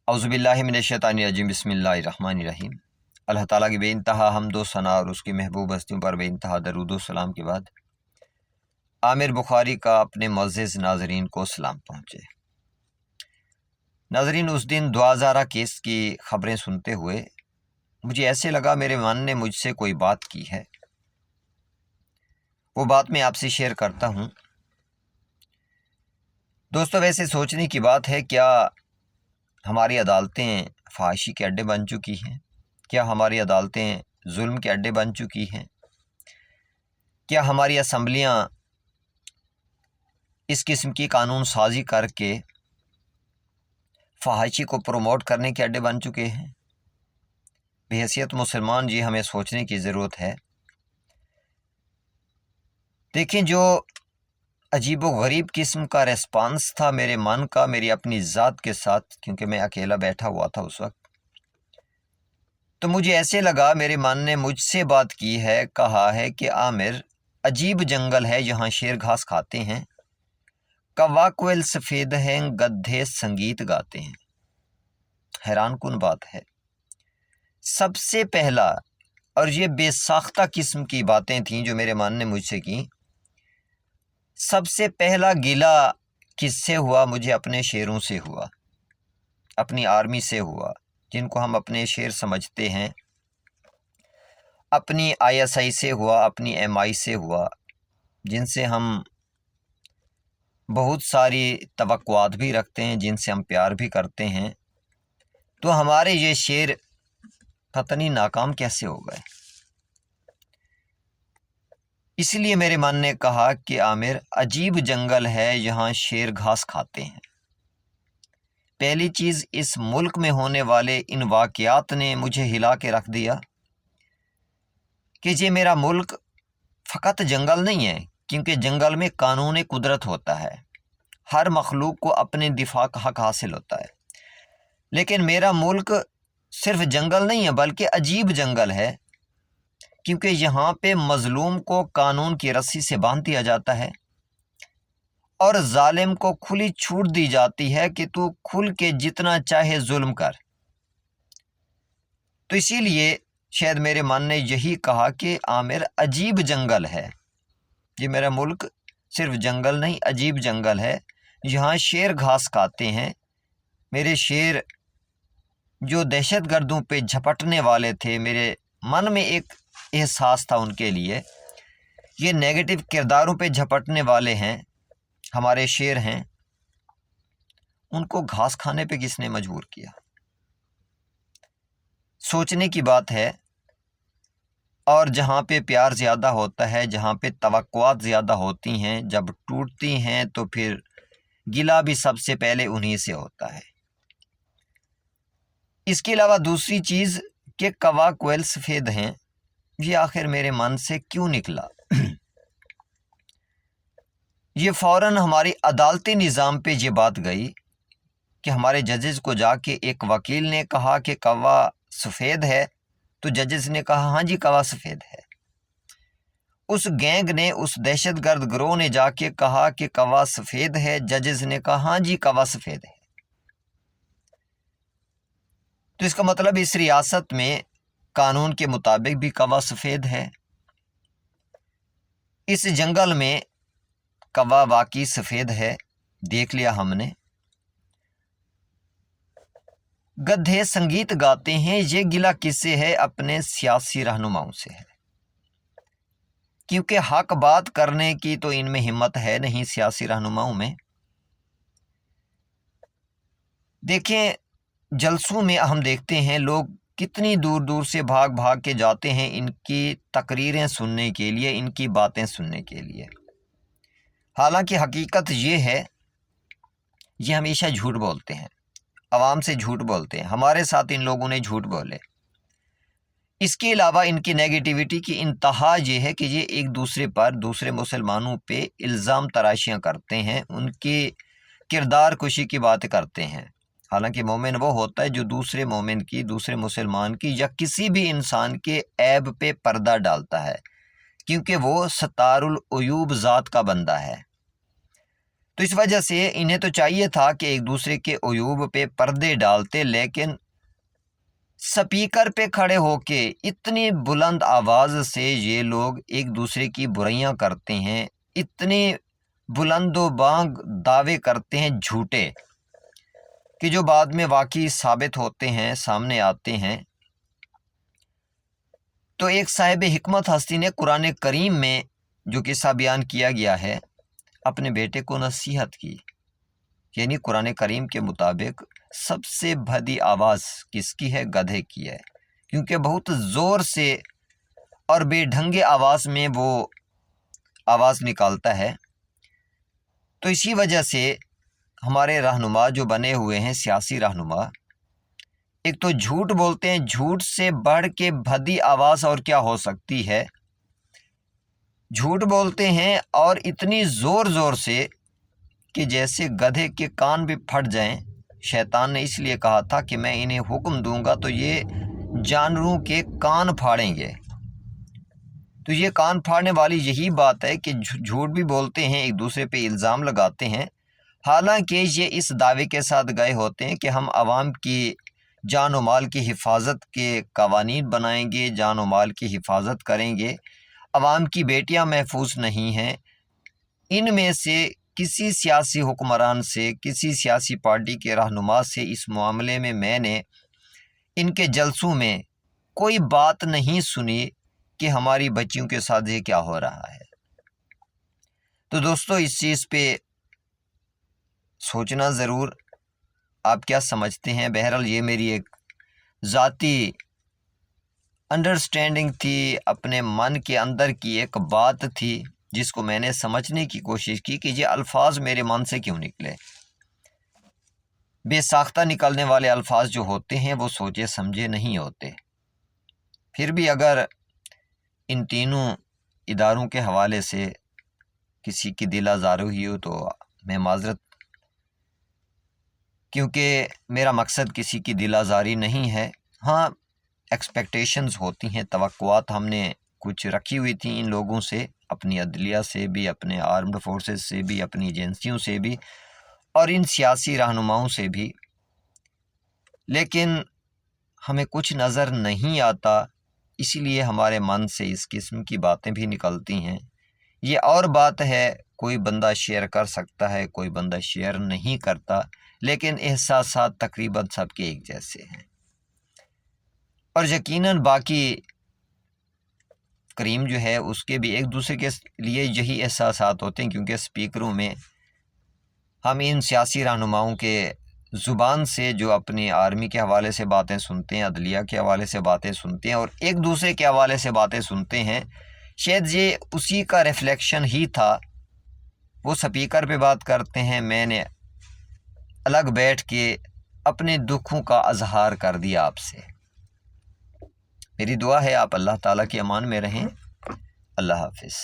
औज़ुबिल्लाहि मिनश्शैतानिर्रजीम बिस्मिल्लाहिर्रहमानिर्रहीम। अल्लाह ताला की बेइंतहा हम्द व सना और उसकी महबूब हस्तियों पर बेइंतहा दरूद व सलाम के बाद आमिर बुखारी का अपने मुअज़्ज़िज़ नाज़रीन को सलाम पहुँचे। नाज़रीन, उस दिन दुआज़ारा केस की ख़बरें सुनते हुए मुझे ऐसे लगा मेरे मन ने मुझसे कोई बात की है। वो बात मैं आपसे शेयर करता हूँ। दोस्तों, वैसे सोचने की बात है, क्या हमारी अदालतें फहाशी के अड्डे बन चुकी हैं? क्या हमारी अदालतें जुल्म के अड्डे बन चुकी हैं? क्या हमारी असम्बलियाँ इस किस्म की कानून साजी करके फहाशी को प्रमोट करने के अड्डे बन चुके हैं? बहैसियत मुसलमान जी, हमें सोचने की ज़रूरत है। देखें, जो अजीब व गरीब किस्म का रेस्पॉन्स था मेरे मन का मेरी अपनी ज़ात के साथ, क्योंकि मैं अकेला बैठा हुआ था उस वक्त, तो मुझे ऐसे लगा मेरे मन ने मुझसे बात की है, कहा है कि आमिर, अजीब जंगल है यहाँ शेर घास खाते हैं, कौवा कोयल सफ़ेद हैं, गधे संगीत गाते हैं। हैरान कुन बात है। सबसे पहला, और ये बेसाख्ता किस्म की बातें थीं जो मेरे मन ने मुझसे की, सबसे पहला गिला किससे हुआ? मुझे अपने शेरों से हुआ, अपनी आर्मी से हुआ, जिनको हम अपने शेर समझते हैं। अपनी ISI से हुआ, अपनी MI से हुआ, जिनसे हम बहुत सारी तवक्कुआत भी रखते हैं, जिनसे हम प्यार भी करते हैं। तो हमारे ये शेर पता नहीं नाकाम कैसे हो गए। इसलिए मेरे मन ने कहा कि आमिर, अजीब जंगल है यहाँ शेर घास खाते हैं। पहली चीज़, इस मुल्क में होने वाले इन वाक़यात ने मुझे हिला के रख दिया कि ये मेरा मुल्क फ़कत जंगल नहीं है, क्योंकि जंगल में कानून कुदरत होता है, हर मखलूक को अपने दिफा का हक़ हासिल होता है। लेकिन मेरा मुल्क सिर्फ जंगल नहीं है, बल्कि अजीब जंगल है, क्योंकि यहाँ पे मज़लूम को कानून की रस्सी से बांध दिया जाता है और जालिम को खुली छूट दी जाती है कि तू खुल के जितना चाहे जुल्म कर। तो इसीलिए शायद मेरे मन ने यही कहा कि आमिर, अजीब जंगल है ये मेरा मुल्क, सिर्फ जंगल नहीं अजीब जंगल है, यहाँ शेर घास खाते हैं। मेरे शेर जो दहशतगर्दों पे झपटने वाले थे, मेरे मन में एक एहसास था उनके लिए, ये नेगेटिव किरदारों पे झपटने वाले हैं, हमारे शेर हैं, उनको घास खाने पे किसने मजबूर किया? सोचने की बात है। और जहाँ पे प्यार ज़्यादा होता है, जहाँ पे तवक्कुआत ज़्यादा होती हैं, जब टूटती हैं तो फिर गिला भी सबसे पहले उन्हीं से होता है। इसके अलावा दूसरी चीज़ कि कौवा कोयल सफ़ेद हैं, ये आखिर मेरे मन से क्यों निकला? ये फ़ौरन हमारी अदालती निज़ाम पे ये बात गई कि हमारे जजेस को जाके एक वकील ने कहा कि कौवा सफ़ेद है, तो जजेस ने कहा हाँ जी कौवा सफ़ेद है। उस गैंग ने, उस दहशतगर्द गिरोह ने जाके कहा कि कौवा सफ़ेद है, जजेस ने कहा हाँ जी कौवा सफ़ेद है। तो इसका मतलब इस रियासत में कानून के मुताबिक भी कौवा सफ़ेद है। इस जंगल में कौवा वाकई सफ़ेद है, देख लिया हमने। गधे संगीत गाते हैं, ये गिला किससे है? अपने सियासी रहनुमाओं से है, क्योंकि हक बात करने की तो इनमें हिम्मत है नहीं, सियासी रहनुमाओं में। देखें, जलसों में हम देखते हैं लोग कितनी दूर दूर से भाग भाग के जाते हैं इनकी तकरीरें सुनने के लिए, इनकी बातें सुनने के लिए। हालांकि हकीकत ये है, ये हमेशा झूठ बोलते हैं, आवाम से झूठ बोलते हैं, हमारे साथ इन लोगों ने झूठ बोले। इसके अलावा इनकी नेगेटिविटी की इंतहा ये है कि ये एक दूसरे पर, दूसरे मुसलमानों पे इल्ज़ाम तराशियाँ करते हैं, उनकी किरदार कुशी की बात करते हैं। हालांकि मोमिन वो होता है जो दूसरे मोमिन की, दूसरे मुसलमान की या किसी भी इंसान के ऐब पे पर्दा डालता है, क्योंकि वो सतारुल उयूब ज़ात का बंदा है। تو اس وجہ سے انہیں تو چاہیے تھا کہ ایک دوسرے کے عیوب پہ پردے ڈالتے، لیکن سپیکر پہ کھڑے ہو کے اتنی بلند آواز سے یہ لوگ ایک دوسرے کی برائیاں کرتے ہیں، اتنے بلند و بانگ دعوے کرتے ہیں جھوٹے کہ جو بعد میں واقعی ثابت ہوتے ہیں، سامنے آتے ہیں۔ تو ایک صاحب حکمت ہستی نے قرآن کریم میں جو قصہ بیان کیا گیا ہے، اپنے بیٹے کو نصیحت کی، یعنی قرآن کریم کے مطابق سب سے بھدی آواز کس کی ہے؟ گدھے کی ہے، کیونکہ بہت زور سے اور بے ڈھنگے آواز میں وہ آواز نکالتا ہے۔ تو اسی وجہ سے ہمارے رہنما جو بنے ہوئے ہیں، سیاسی رہنما، ایک تو جھوٹ بولتے ہیں، جھوٹ سے بڑھ کے بھدی آواز اور کیا ہو سکتی ہے؟ جھوٹ بولتے ہیں اور اتنی زور زور سے کہ جیسے گدھے کے کان بھی پھٹ جائیں۔ شیطان نے اس لیے کہا تھا کہ میں انہیں حکم دوں گا تو یہ جانوروں کے کان پھاڑیں گے۔ تو یہ کان پھاڑنے والی یہی بات ہے کہ جھوٹ بھی بولتے ہیں، ایک دوسرے پہ الزام لگاتے ہیں، حالانکہ یہ اس دعوے کے ساتھ گئے ہوتے ہیں کہ ہم عوام کی جان و مال کی حفاظت کے قوانین بنائیں گے، جان و مال کی حفاظت کریں گے، عوام کی بیٹیاں محفوظ نہیں ہیں۔ ان میں سے کسی سیاسی حکمران سے، کسی سیاسی پارٹی کے رہنما سے اس معاملے میں نے ان کے جلسوں میں کوئی بات نہیں سنی کہ ہماری بچیوں کے ساتھ یہ کیا ہو رہا ہے۔ تو دوستو اس چیز پہ سوچنا ضرور، آپ کیا سمجھتے ہیں؟ بہرحال یہ میری ایک ذاتی انڈرسٹینڈنگ تھی، اپنے من کے اندر کی ایک بات تھی جس کو میں نے سمجھنے کی کوشش کی کہ یہ الفاظ میرے من سے کیوں نکلے۔ بے ساختہ نکلنے والے الفاظ جو ہوتے ہیں وہ سوچے سمجھے نہیں ہوتے۔ پھر بھی اگر ان تینوں اداروں کے حوالے سے کسی کی دل آزاری ہوئی ہو تو میں معذرت، کیونکہ میرا مقصد کسی کی دل آزاری نہیں ہے۔ ہاں، ایکسپیکٹیشنز ہوتی ہیں، توقعات ہم نے کچھ رکھی ہوئی تھیں ان لوگوں سے، اپنی عدلیہ سے بھی، اپنے آرمڈ فورسز سے بھی، اپنی ایجنسیوں سے بھی، اور ان سیاسی رہنماؤں سے بھی، لیکن ہمیں کچھ نظر نہیں آتا، اسی لیے ہمارے من سے اس قسم کی باتیں بھی نکلتی ہیں۔ یہ اور بات ہے، کوئی بندہ شیئر کر سکتا ہے، کوئی بندہ شیئر نہیں کرتا، لیکن احساسات تقریباً سب کے ایک جیسے ہیں۔ اور یقیناً باقی کریم جو ہے اس کے بھی ایک دوسرے کے لیے یہی احساسات ہوتے ہیں، کیونکہ سپیکروں میں ہم ان سیاسی رہنماؤں کے زبان سے جو اپنی آرمی کے حوالے سے باتیں سنتے ہیں، عدلیہ کے حوالے سے باتیں سنتے ہیں، اور ایک دوسرے کے حوالے سے باتیں سنتے ہیں، شاید یہ اسی کا ریفلیکشن ہی تھا۔ وہ سپیکر پہ بات کرتے ہیں، میں نے الگ بیٹھ کے اپنے دکھوں کا اظہار کر دیا آپ سے۔ میری دعا ہے آپ اللہ تعالیٰ کے امان میں رہیں۔ اللہ حافظ۔